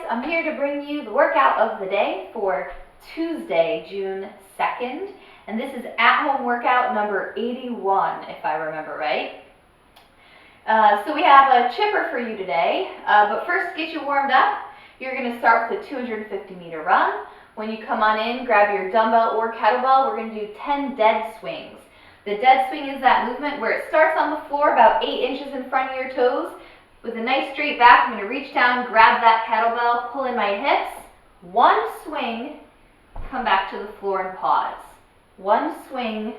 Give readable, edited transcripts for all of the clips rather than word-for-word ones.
I'm here to bring you the workout of the day for Tuesday, June 2nd. And this is at-home workout number 81, if I remember right. So we have a chipper for you today, but first to get you warmed up, you're going to start with a 250-meter run. When you come on in, grab your dumbbell or kettlebell. We're going to do 10 dead swings. The dead swing is that movement where it starts on the floor about 8 inches in front of your toes. With a nice straight back, I'm going to reach down, grab that kettlebell, pull in my hips. One swing, come back to the floor and pause. One swing,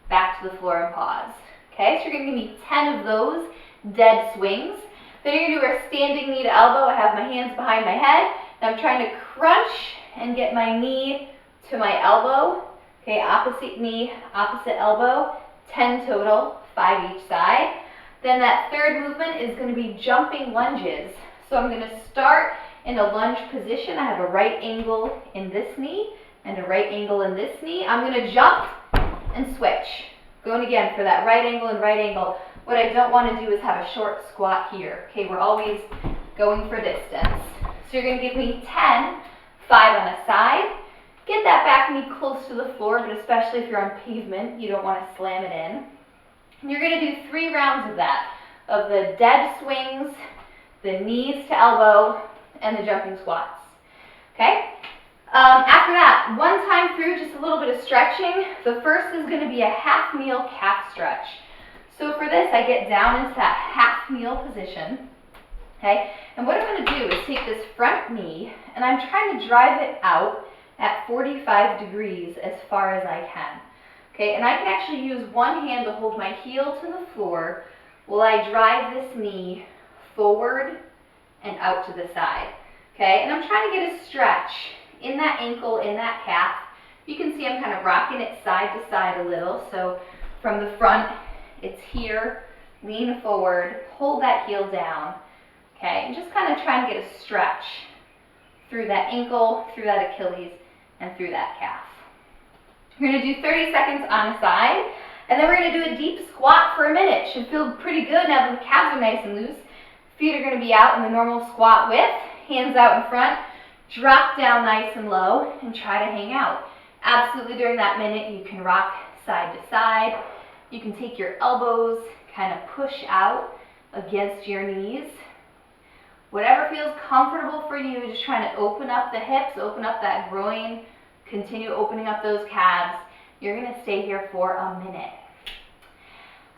back to the floor and pause. Okay, so you're going to give me 10 of those dead swings. Then you're going to do our standing knee to elbow. I have my hands behind my head. And I'm trying to crunch and get my knee to my elbow. Okay, opposite knee, opposite elbow. 10 total, 5 each side. Then that third movement is going to be jumping lunges. So I'm going to start in a lunge position. I have a right angle in this knee and a right angle in this knee. I'm going to jump and switch. Going again for that right angle and right angle. What I don't want to do is have a short squat here. Okay, we're always going for distance. So you're going to give me 10, 5 on a side. Get that back knee close to the floor, but especially if you're on pavement, you don't want to slam it in. And you're going to do 3 rounds of that, of the dead swings, the knees to elbow, and the jumping squats. Okay? After that, one time through, just a little bit of stretching. The first is going to be a half kneel calf stretch. So for this, I get down into that half kneel position. Okay? And what I'm going to do is take this front knee, and I'm trying to drive it out at 45 degrees as far as I can. Okay, and I can actually use one hand to hold my heel to the floor while I drive this knee forward and out to the side. Okay, and I'm trying to get a stretch in that ankle, in that calf. You can see I'm kind of rocking it side to side a little. So from the front, it's here, lean forward, hold that heel down. Okay, and just kind of try and get a stretch through that ankle, through that Achilles, and through that calf. You're going to do 30 seconds on a side, and then we're going to do a deep squat for a minute. Should feel pretty good now that the calves are nice and loose. Feet are going to be out in the normal squat width, hands out in front, drop down nice and low, and try to hang out. Absolutely during that minute, you can rock side to side. You can take your elbows, kind of push out against your knees. Whatever feels comfortable for you, just trying to open up the hips, open up that groin, continue opening up those calves. You're going to stay here for a minute.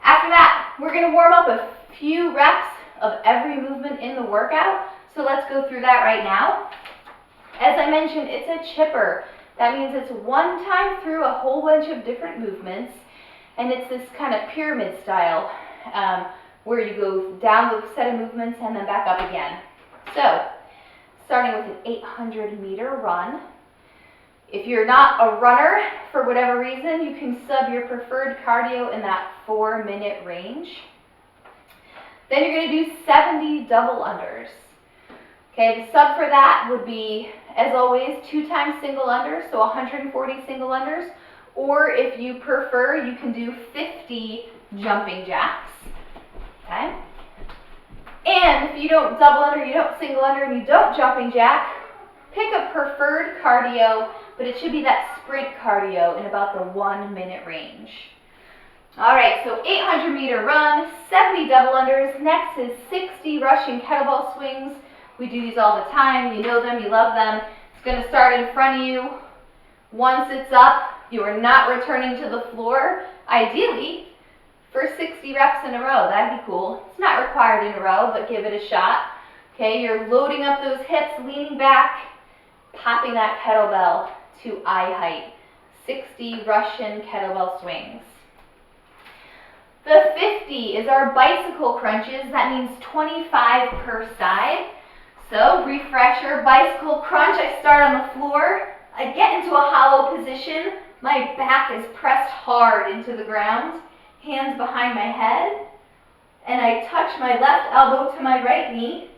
After that, we're going to warm up a few reps of every movement in the workout. So let's go through that right now. As I mentioned, it's a chipper. That means it's one time through a whole bunch of different movements. And it's this kind of pyramid style where you go down the set of movements and then back up again. So, starting with an 800-meter run. If you're not a runner, for whatever reason, you can sub your preferred cardio in that 4-minute range. Then you're going to do 70 double unders. Okay, the sub for that would be, as always, 2 times single unders, so 140 single unders. Or if you prefer, you can do 50 jumping jacks. Okay? And if you don't double under, you don't single under, and you don't jumping jack, pick a preferred cardio, but it should be that sprint cardio in about the 1-minute range. All right, so 800-meter run, 70 double unders. Next is 60 Russian kettlebell swings. We do these all the time. You know them, you love them. It's going to start in front of you. Once it's up, you are not returning to the floor. Ideally, for 60 reps in a row. That'd be cool. It's not required in a row, but give it a shot. Okay, you're loading up those hips, leaning back, popping that kettlebell to eye height. 60 Russian kettlebell swings. The 50 is our bicycle crunches. That means 25 per side. So refresher, bicycle crunch. I start on the floor. I get into a hollow position. My back is pressed hard into the ground. Hands behind my head. And I touch my left elbow to my right knee.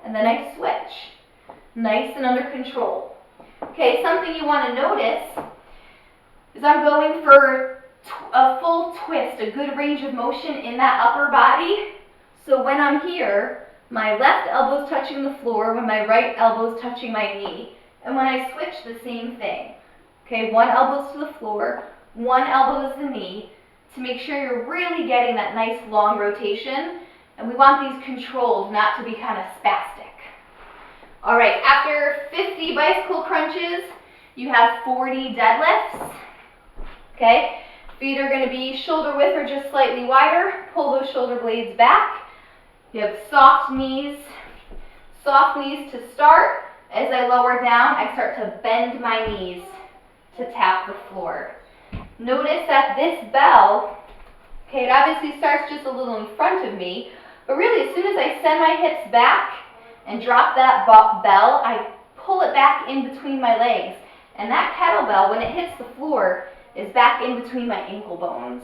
And then I switch. Nice and under control. Okay, something you want to notice is I'm going for a full twist, a good range of motion in that upper body. So when I'm here, My left elbow's touching the floor when my right elbow's touching my knee. And when I switch, the same thing. Okay, one elbow's to the floor, one elbow is the knee, to make sure you're really getting that nice long rotation. And we want these controlled, not to be kind of spastic. All right, after 50 bicycle crunches, you have 40 deadlifts. Okay, feet are going to be shoulder width or just slightly wider. Pull those shoulder blades back. You have soft knees to start. As I lower down, I start to bend my knees to tap the floor. Notice that this bell, okay, it obviously starts just a little in front of me, but really as soon as I send my hips back and drop that bell, I pull it back in between my legs. And that kettlebell, when it hits the floor, is back in between my ankle bones.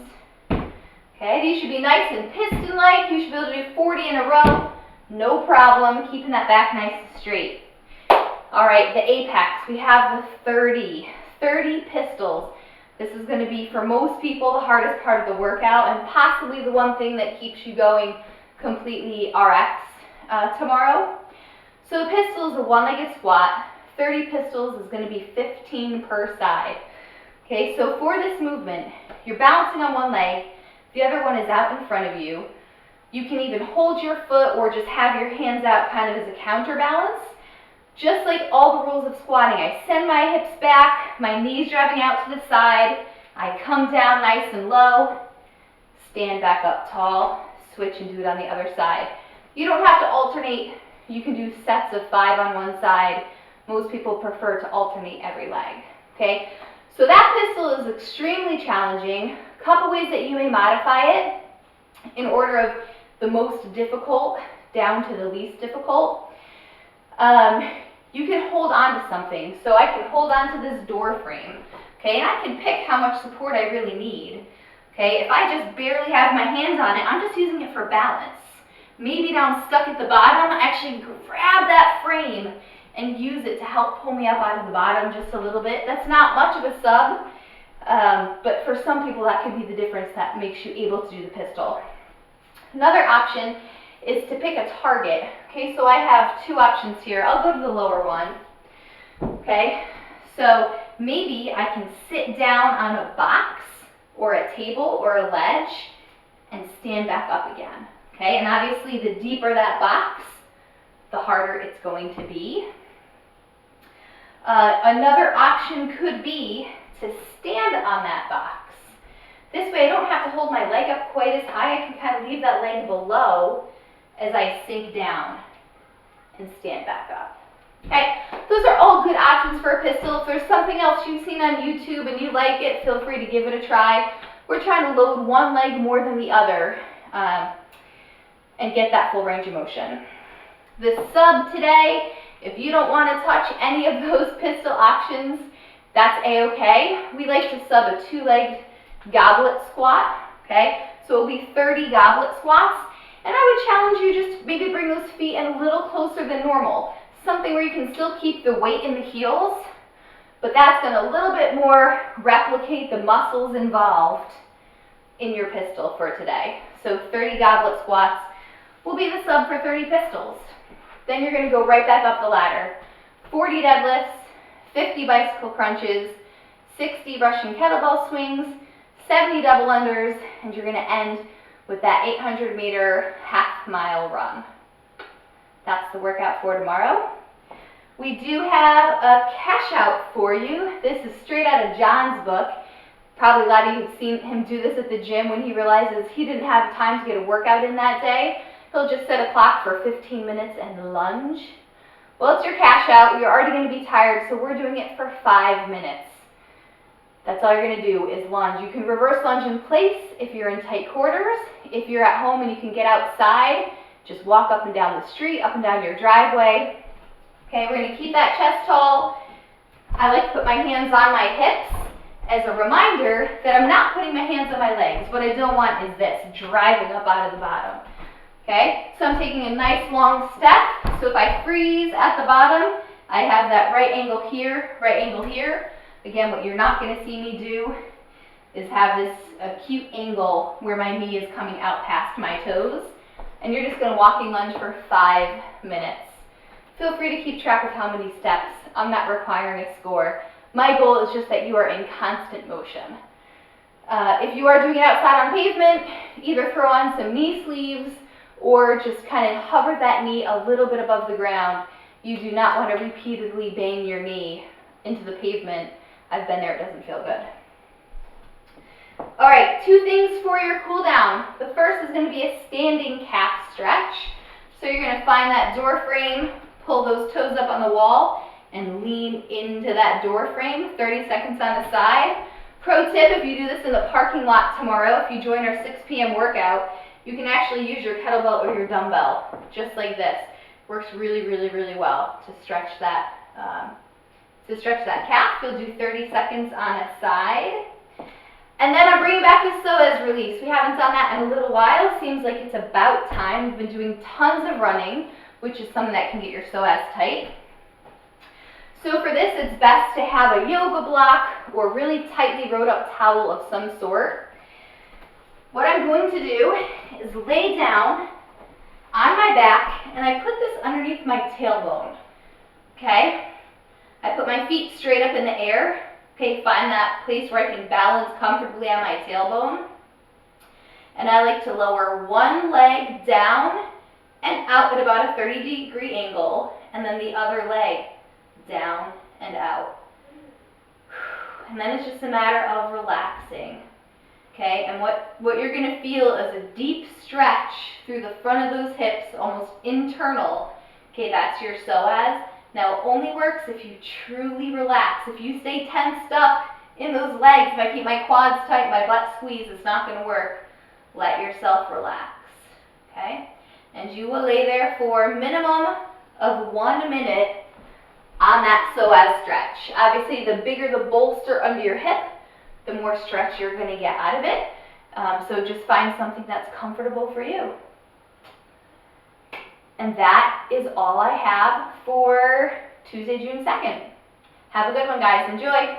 Okay, these should be nice and piston-like. You should be able to do 40 in a row. No problem, keeping that back nice and straight. All right, the apex, we have the 30 pistols. This is going to be, for most people, the hardest part of the workout and possibly the one thing that keeps you going completely RX tomorrow. So the pistol is a one-legged squat. 30 pistols is going to be 15 per side. Okay, so for this movement, you're balancing on one leg, the other one is out in front of you. You can even hold your foot or just have your hands out kind of as a counterbalance. Just like all the rules of squatting, I send my hips back, my knees driving out to the side, I come down nice and low, stand back up tall, switch and do it on the other side. You don't have to alternate. You can do sets of 5 on one side. Most people prefer to alternate every leg. Okay, so that pistol is extremely challenging. A couple ways that you may modify it in order of the most difficult down to the least difficult. You can hold on to something. So I can hold on to this door frame. Okay, and I can pick how much support I really need. Okay, if I just barely have my hands on it, I'm just using it for balance. Maybe now I'm stuck at the bottom, I actually grab that frame and use it to help pull me up out of the bottom just a little bit. That's not much of a sub, but for some people that could be the difference that makes you able to do the pistol. Another option is to pick a target. Okay, so I have 2 options here. I'll go to the lower one. Okay, so maybe I can sit down on a box or a table or a ledge and stand back up again. Okay, and obviously the deeper that box, the harder it's going to be. Another option could be to stand on that box. This way I don't have to hold my leg up quite as high. I can kind of leave that leg below as I sink down and stand back up. Okay, those are all good options for a pistol. If there's something else you've seen on YouTube and you like it, feel free to give it a try. We're trying to load one leg more than the other and get that full range of motion. The sub today, if you don't want to touch any of those pistol options, that's a-okay. We like to sub a 2-legged goblet squat. Okay, so it'll be 30 goblet squats. And I would challenge you just maybe bring those feet in a little closer than normal. Something where you can still keep the weight in the heels, but that's going to a little bit more replicate the muscles involved in your pistol for today. So 30 goblet squats will be the sub for 30 pistols. Then you're going to go right back up the ladder. 40 deadlifts, 50 bicycle crunches, 60 Russian kettlebell swings, 70 double unders, and you're going to end with that 800-meter half-mile run. That's the workout for tomorrow. We do have a cash out for you. This is straight out of John's book. Probably a lot of you have seen him do this at the gym when he realizes he didn't have time to get a workout in that day. He'll just set a clock for 15 minutes and lunge. Well, it's your cash out. You're already going to be tired, so we're doing it for 5 minutes. That's all you're going to do is lunge. You can reverse lunge in place if you're in tight quarters. If you're at home and you can get outside, just walk up and down the street, up and down your driveway. Okay, we're going to keep that chest tall. I like to put my hands on my hips as a reminder that I'm not putting my hands on my legs. What I don't want is this, driving up out of the bottom. Okay, so I'm taking a nice long step. So if I freeze at the bottom, I have that right angle here, right angle here. Again, what you're not going to see me do is have this acute angle where my knee is coming out past my toes. and you're just gonna walking lunge for 5 minutes. Feel free to keep track of how many steps. I'm not requiring a score. My goal is just that you are in constant motion. If you are doing it outside on pavement, either throw on some knee sleeves or just kind of hover that knee a little bit above the ground. You do not want to repeatedly bang your knee into the pavement. I've been there, it doesn't feel good. All right, 2 things for your cool down. The first is going to be a standing calf stretch. So you're going to find that door frame, pull those toes up on the wall, and lean into that door frame, 30 seconds on the side. Pro tip, if you do this in the parking lot tomorrow, if you join our 6 p.m. workout, you can actually use your kettlebell or your dumbbell, just like this. Works really, really, really well to stretch that calf. You'll do 30 seconds on a side. And then I'm bringing back the psoas release. We haven't done that in a little while. Seems like it's about time. We've been doing tons of running, which is something that can get your psoas tight. So for this, it's best to have a yoga block or really tightly rolled up towel of some sort. What I'm going to do is lay down on my back, and I put this underneath my tailbone, okay? I put my feet straight up in the air. Okay, find that place where I can balance comfortably on my tailbone. And I like to lower one leg down and out at about a 30-degree angle, and then the other leg down and out. And then it's just a matter of relaxing. Okay, and what you're going to feel is a deep stretch through the front of those hips, almost internal. Okay, that's your psoas. Now, it only works if you truly relax. If you stay tensed up in those legs, if I keep my quads tight, my butt squeeze, it's not going to work. Let yourself relax, okay? And you will lay there for a minimum of 1 minute on that psoas stretch. Obviously, the bigger the bolster under your hip, the more stretch you're going to get out of it. So just find something that's comfortable for you. And that is all I have for Tuesday, June 2nd. Have a good one, guys. Enjoy.